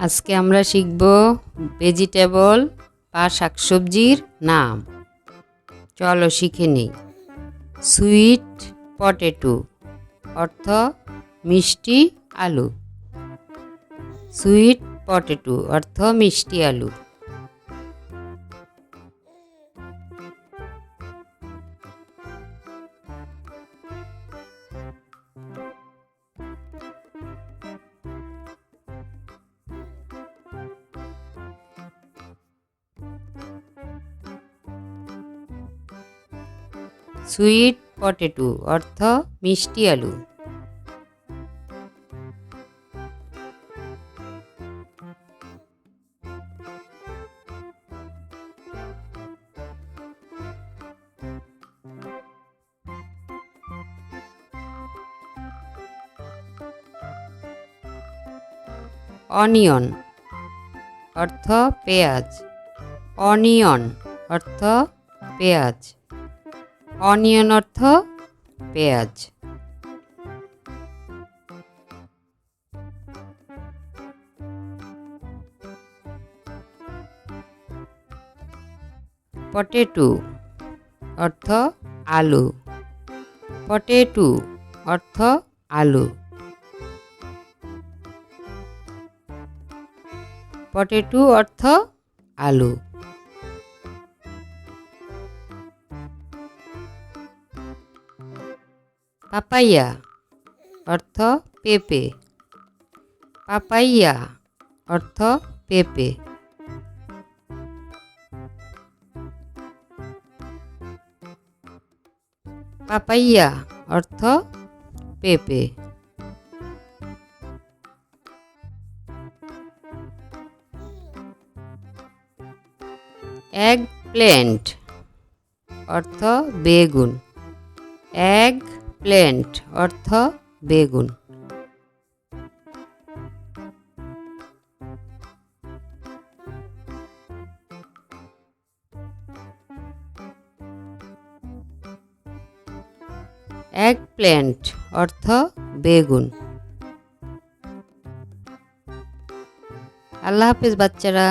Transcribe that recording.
আজকে আমরা শিখব ভেজিটেবল বা শাকসবজির নাম। চলো শিখে নিই। সুইট পটেটো অর্থ মিষ্টি আলু। সুইট পটেটো অর্থ মিষ্টি আলু। সুইট পটেটো অর্থ মিষ্টি আলু। অনিয়ন অর্থ পেঁয়াজ। অনিয়ন অর্থ পেঁয়াজ। অনিয়ন অর্থ পেঁয়াজ। পটেটো অর্থ আলু। পটেটো অর্থ আলু। পটেটো অর্থ আলু। পাপাইয়া অর্থ পেঁপে। পাপাইয়া অর্থ পেঁপে। পাপাইয়া অর্থ পেঁপে। এগ প্ল্যান্ট অর্থ বেগুন। এগ প্ল্যান্ট অর্থ বেগুন। এগ প্ল্যান্ট অর্থ বেগুন। আল্লাহ হাফেজ বাচ্চারা।